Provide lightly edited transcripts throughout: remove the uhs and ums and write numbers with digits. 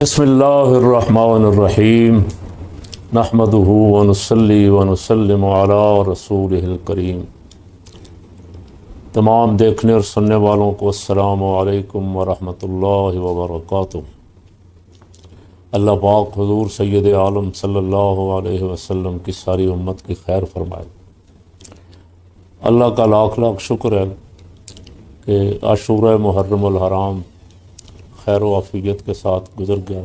بسم اللہ الرحمن الرحیم نحمدہ ونصلی ونسلم علی رسولہ الکریم۔ تمام دیکھنے اور سننے والوں کو السلام علیکم ورحمۃ اللہ وبرکاتہ۔ اللہ پاک حضور سید عالم صلی اللہ علیہ وسلم کی ساری امت کی خیر فرمائے۔ اللہ کا لاکھ لاکھ شکر ہے کہ عاشورہ محرم الحرام خیر و عافیت کے ساتھ گزر گیا۔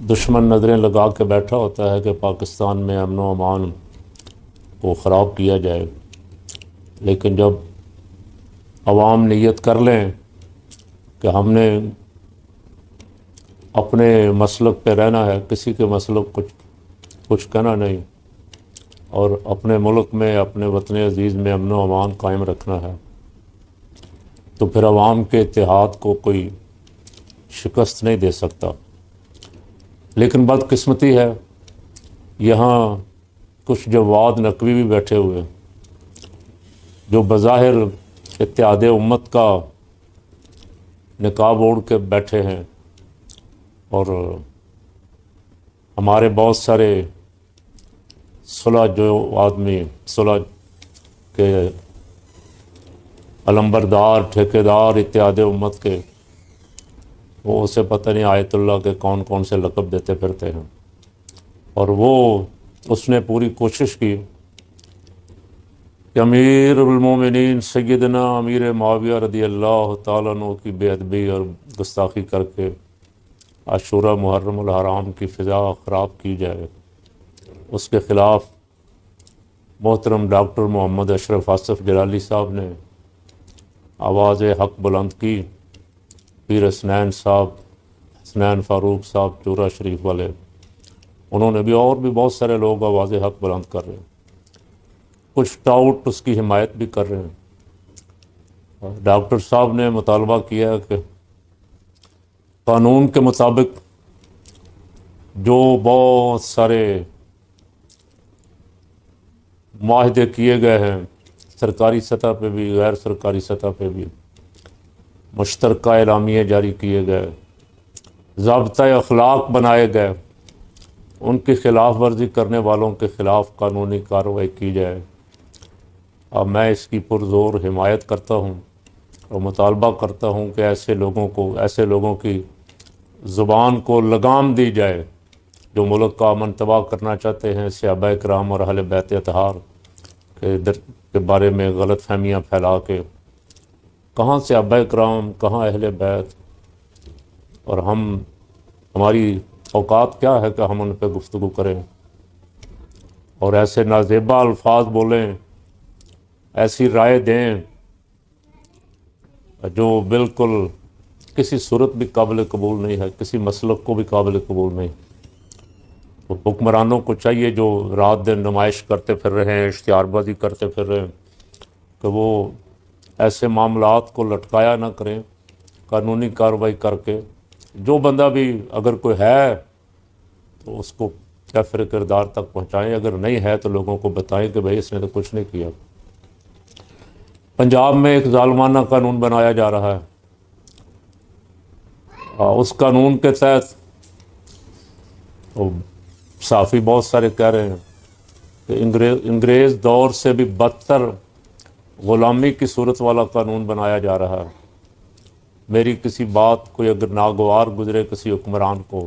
دشمن نظریں لگا کے بیٹھا ہوتا ہے کہ پاکستان میں امن و امان کو خراب کیا جائے، لیکن جب عوام نیت کر لیں کہ ہم نے اپنے مسلک پہ رہنا ہے، کسی کے مسلک کچھ کہنا نہیں، اور اپنے ملک میں اپنے وطن عزیز میں امن و امان قائم رکھنا ہے، تو پھر عوام کے اتحاد کو کوئی شکست نہیں دے سکتا۔ لیکن بدقسمتی ہے، یہاں کچھ جواد نقوی بھی بیٹھے ہوئے جو بظاہر اتحاد امت کا نقاب اوڑھ کے بیٹھے ہیں، اور ہمارے بہت سارے صلح جو آدمی صلح کے علمبردار ٹھیکیدار اتحاد امت کے، وہ اسے پتہ نہیں آیت اللہ کے کون کون سے لقب دیتے پھرتے ہیں، اور اس نے پوری کوشش کی کہ امیر المومنین سیدنا امیر معاویہ رضی اللہ تعالیٰ عنہ کی بے ادبی اور گستاخی کر کے عاشورہ محرم الحرام کی فضا خراب کی جائے۔ اس کے خلاف محترم ڈاکٹر محمد اشرف آصف جلالی صاحب نے آواز حق بلند کی، پیر حسنین صاحب، حسنین فاروق صاحب چورا شریف والے، انہوں نے بھی، اور بھی بہت سارے لوگ آواز حق بلند کر رہے ہیں، کچھ ٹاؤٹ اس کی حمایت بھی کر رہے ہیں۔ ڈاکٹر صاحب نے مطالبہ کیا کہ قانون کے مطابق جو بہت سارے معاہدے کیے گئے ہیں، سرکاری سطح پہ بھی غیر سرکاری سطح پہ بھی، مشترکہ اعلامیے جاری کیے گئے، ضابطۂ اخلاق بنائے گئے، ان کی خلاف ورزی کرنے والوں کے خلاف قانونی کارروائی کی جائے۔ اب میں اس کی پرزور حمایت کرتا ہوں اور مطالبہ کرتا ہوں کہ ایسے لوگوں کی زبان کو لگام دی جائے جو ملک کا امن تباہ کرنا چاہتے ہیں، صحابہ کرام اور اہل بیت اطہار کے بارے میں غلط فہمیاں پھیلا کے، کہاں صحابہ کرام، کہاں اہل بیت، اور ہماری اوقات کیا ہے کہ ہم ان پہ گفتگو کریں اور ایسے نازیبا الفاظ بولیں، ایسی رائے دیں جو بالکل کسی صورت بھی قابل قبول نہیں ہے، کسی مسلک کو بھی قابل قبول نہیں۔ تو حکمرانوں کو چاہیے جو رات دن نمائش کرتے پھر رہے ہیں، اشتہار بازی کرتے پھر رہے ہیں، کہ وہ ایسے معاملات کو لٹکایا نہ کریں، قانونی کارروائی کر کے جو بندہ بھی اگر کوئی ہے تو اس کو کیفر کردار تک پہنچائیں، اگر نہیں ہے تو لوگوں کو بتائیں کہ بھائی اس نے تو کچھ نہیں کیا۔ پنجاب میں ایک ظالمانہ قانون بنایا جا رہا ہے، اس قانون کے تحت صحافی بہت سارے کہہ رہے ہیں کہ انگریز دور سے بھی بدتر غلامی کی صورت والا قانون بنایا جا رہا ہے۔ میری کسی بات کوئی اگر ناگوار گزرے کسی حکمران کو،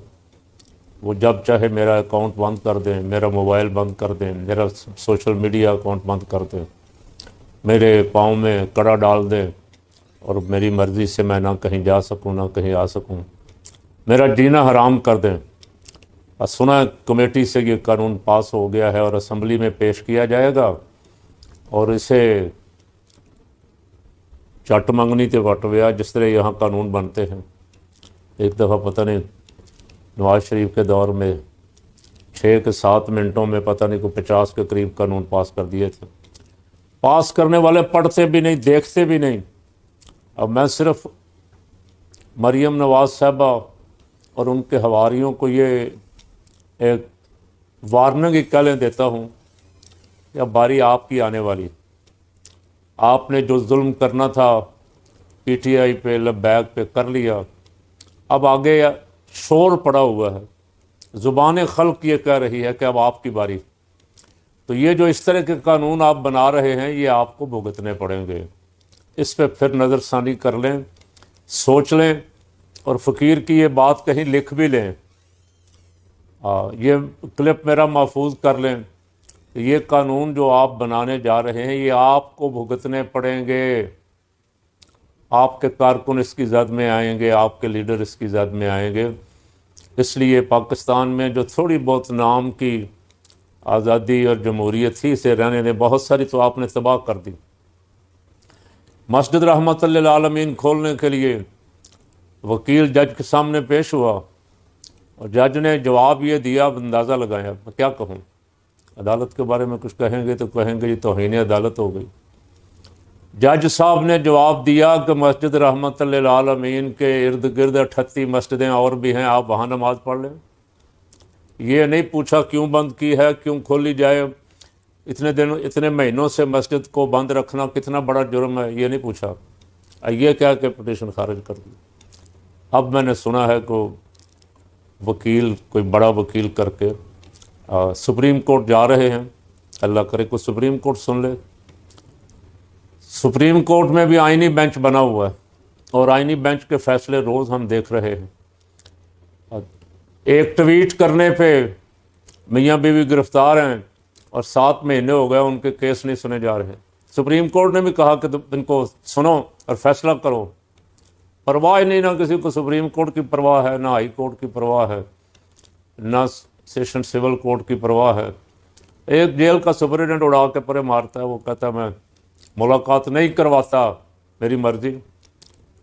وہ جب چاہے میرا اکاؤنٹ بند کر دیں، میرا موبائل بند کر دیں، میرا سوشل میڈیا اکاؤنٹ بند کر دیں، میرے پاؤں میں کڑا ڈال دیں، اور میری مرضی سے میں نہ کہیں جا سکوں نہ کہیں آ سکوں، میرا جینا حرام کر دیں۔ سنا کمیٹی سے یہ قانون پاس ہو گیا ہے اور اسمبلی میں پیش کیا جائے گا، اور اسے چٹ منگنی تے وٹ ویا، جس طرح یہاں قانون بنتے ہیں۔ ایک دفعہ پتہ نہیں نواز شریف کے دور میں 6 سے 7 منٹوں میں پتہ نہیں کوئی 50 کے قریب قانون پاس کر دیے تھے۔ پاس کرنے والے پڑھتے بھی نہیں، دیکھتے بھی نہیں۔ اب میں صرف مریم نواز صاحبہ اور ان کے حواریوں کو یہ ایک وارننگ ہی کہہ لیں دیتا ہوں کہ اب باری آپ کی آنے والی۔ آپ نے جو ظلم کرنا تھا پی ٹی آئی پہ، لبیک پہ کر لیا، اب آگے شور پڑا ہوا ہے، زبان خلق یہ کہہ رہی ہے کہ اب آپ کی باری۔ تو یہ جو اس طرح کے قانون آپ بنا رہے ہیں یہ آپ کو بھگتنے پڑیں گے، اس پہ پھر نظر ثانی کر لیں، سوچ لیں، اور فقیر کی یہ بات کہیں لکھ بھی لیں، یہ کلپ میرا محفوظ کر لیں کہ یہ قانون جو آپ بنانے جا رہے ہیں یہ آپ کو بھگتنے پڑیں گے، آپ کے کارکن اس کی زد میں آئیں گے، آپ کے لیڈر اس کی زد میں آئیں گے۔ اس لیے پاکستان میں جو تھوڑی بہت نام کی آزادی اور جمہوریت تھی اسے رہنے نے، بہت ساری تو آپ نے تباہ کر دی۔ مسجد رحمت للعالمین کھولنے کے لیے وکیل جج کے سامنے پیش ہوا اور جج نے جواب یہ دیا، اب اندازہ لگایا، میں کیا کہوں، عدالت کے بارے میں کچھ کہیں گے تو کہیں گے یہ توہین عدالت ہو گئی۔ جج صاحب نے جواب دیا کہ مسجد رحمت للعالمین کے ارد گرد 38 مسجدیں اور بھی ہیں، آپ وہاں نماز پڑھ لیں۔ یہ نہیں پوچھا کیوں بند کی ہے، کیوں کھولی جائے، اتنے مہینوں سے مسجد کو بند رکھنا کتنا بڑا جرم ہے، یہ نہیں پوچھا، یہ کہہ کے پٹیشن خارج کر دی۔ اب میں نے سنا ہے کہ وکیل، کوئی بڑا وکیل کر کے سپریم کورٹ جا رہے ہیں، اللہ کرے کوئی سپریم کورٹ سن لے۔ سپریم کورٹ میں بھی آئینی بینچ بنا ہوا ہے اور آئینی بینچ کے فیصلے روز ہم دیکھ رہے ہیں۔ ایک ٹویٹ کرنے پہ میاں بیوی گرفتار ہیں اور 7 مہینے ہو گئے ان کے کیس نہیں سنے جا رہے۔ سپریم کورٹ نے بھی کہا کہ ان کو سنو اور فیصلہ کرو، پرواہ نہیں، نہ کسی کو سپریم کورٹ کی پرواہ ہے، نہ ہائی کورٹ کی پرواہ ہے، نہ سیشن سول کورٹ کی پرواہ ہے۔ ایک جیل کا سپرنٹینڈنٹ اڑا کے پرے مارتا ہے، وہ کہتا ہے میں ملاقات نہیں کرواتا، میری مرضی،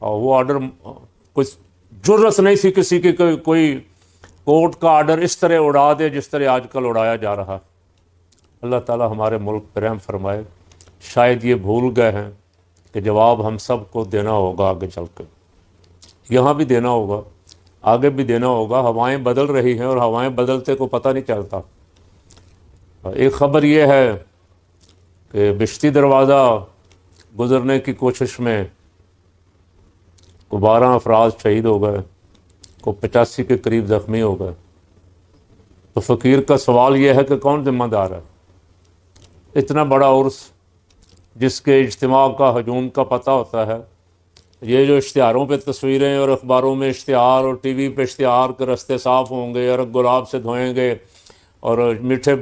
اور وہ آرڈر، کچھ جرت نہیں تھی کسی کی کوئی کورٹ کا آرڈر اس طرح اڑا دے جس طرح آج کل اڑایا جا رہا۔ اللہ تعالی ہمارے ملک پر رحم فرمائے۔ شاید یہ بھول گئے ہیں کہ جواب ہم سب کو دینا ہوگا، آگے چل کے یہاں بھی دینا ہوگا، آگے بھی دینا ہوگا۔ ہوائیں بدل رہی ہیں اور ہوائیں بدلتے کو پتہ نہیں چلتا۔ ایک خبر یہ ہے کہ بشتی دروازہ گزرنے کی کوشش میں کو 12 افراد شہید ہو گئے، کو 85 کے قریب زخمی ہو گئے۔ تو فقیر کا سوال یہ ہے کہ کون ذمہ دار ہے؟ اتنا بڑا عرس جس کے اجتماع کا ہجوم کا پتہ ہوتا ہے، یہ جو اشتہاروں پہ تصویریں اور اخباروں میں اشتہار اور ٹی وی پہ اشتہار کے رستے صاف ہوں گے اور گلاب سے دھوئیں گے اور میٹھے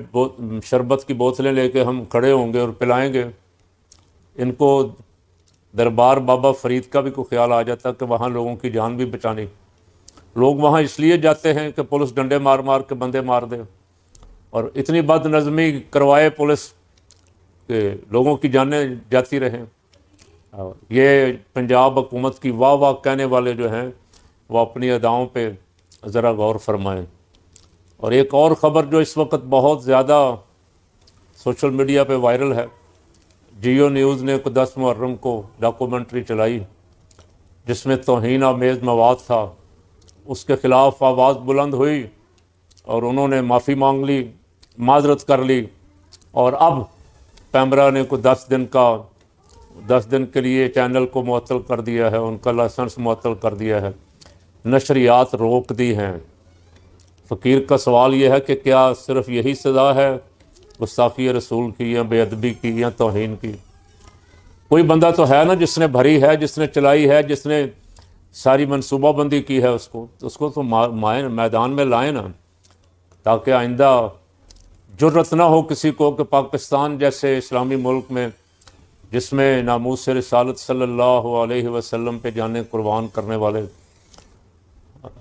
شربت کی بوتلیں لے کے ہم کھڑے ہوں گے اور پلائیں گے، ان کو دربار بابا فرید کا بھی کوئی خیال آ جاتا کہ وہاں لوگوں کی جان بھی بچانی۔ لوگ وہاں اس لیے جاتے ہیں کہ پولیس ڈنڈے مار مار کے بندے مار دے اور اتنی بد نظمی کروائے پولیس کہ لوگوں کی جانیں جاتی رہیں۔ یہ پنجاب حکومت کی واہ واہ کہنے والے جو ہیں وہ اپنی اداؤں پہ ذرا غور فرمائیں۔ اور ایک اور خبر جو اس وقت بہت زیادہ سوشل میڈیا پہ وائرل ہے، جیو نیوز نے 10 محرم کو ڈاکومنٹری چلائی جس میں توہین آمیز مواد تھا، اس کے خلاف آواز بلند ہوئی اور انہوں نے معافی مانگ لی، معذرت کر لی، اور اب پیمرا نے 10 دن کے لیے چینل کو معطل کر دیا ہے، ان کا لائسنس معطل کر دیا ہے، نشریات روک دی ہیں۔ فقیر کا سوال یہ ہے کہ کیا صرف یہی سزا ہے گستاخی رسول کی یا بے ادبی کی یا توہین کی؟ کوئی بندہ تو ہے نا جس نے بھری ہے، جس نے چلائی ہے، جس نے ساری منصوبہ بندی کی ہے، اس کو تو میدان میں لائیں نا، تاکہ آئندہ جرت نہ ہو کسی کو کہ پاکستان جیسے اسلامی ملک میں جس میں ناموس رسالت صلی اللہ علیہ وسلم پہ جانیں قربان کرنے والے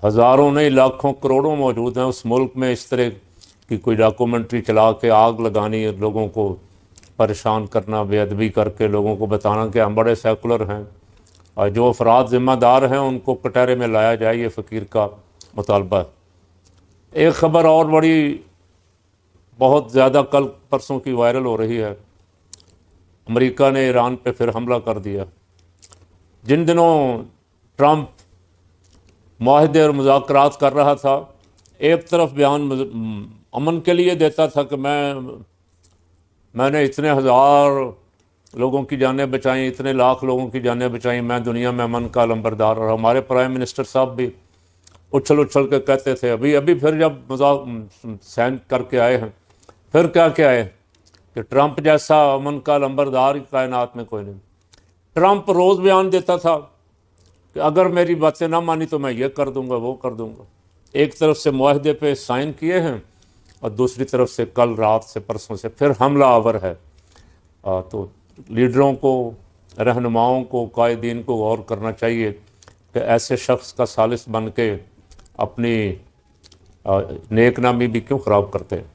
ہزاروں نہیں لاکھوں کروڑوں موجود ہیں، اس ملک میں اس طرح کی کوئی ڈاکومنٹری چلا کے آگ لگانی، لوگوں کو پریشان کرنا، بے ادبی کر کے لوگوں کو بتانا کہ ہم بڑے سیکولر ہیں، اور جو افراد ذمہ دار ہیں ان کو کٹہرے میں لایا جائے، یہ فقیر کا مطالبہ ہے۔ ایک خبر اور بڑی بہت زیادہ کل پرسوں کی وائرل ہو رہی ہے، امریکہ نے ایران پہ پھر حملہ کر دیا۔ جن دنوں ٹرمپ معاہدے اور مذاکرات کر رہا تھا، ایک طرف بیان امن کے لیے دیتا تھا کہ میں نے اتنے ہزار لوگوں کی جانیں بچائیں، اتنے لاکھ لوگوں کی جانیں بچائیں، میں دنیا میں امن کا علمبردار، اور ہمارے پرائم منسٹر صاحب بھی اچھل اچھل کے کہتے تھے. ابھی پھر جب سائن کر کے آئے ہیں پھر کیا ہے کہ ٹرمپ جیسا امن کا لمبردار کائنات میں کوئی نہیں. ٹرمپ روز بیان دیتا تھا کہ اگر میری باتیں نہ مانی تو میں یہ کر دوں گا وہ کر دوں گا. ایک طرف سے معاہدے پہ سائن کیے ہیں اور دوسری طرف سے کل رات سے پرسوں سے پھر حملہ آور ہے. تو لیڈروں کو، رہنماؤں کو، قائدین کو غور کرنا چاہیے کہ ایسے شخص کا ثالث بن کے اپنی نیک نامی بھی کیوں خراب کرتے ہیں.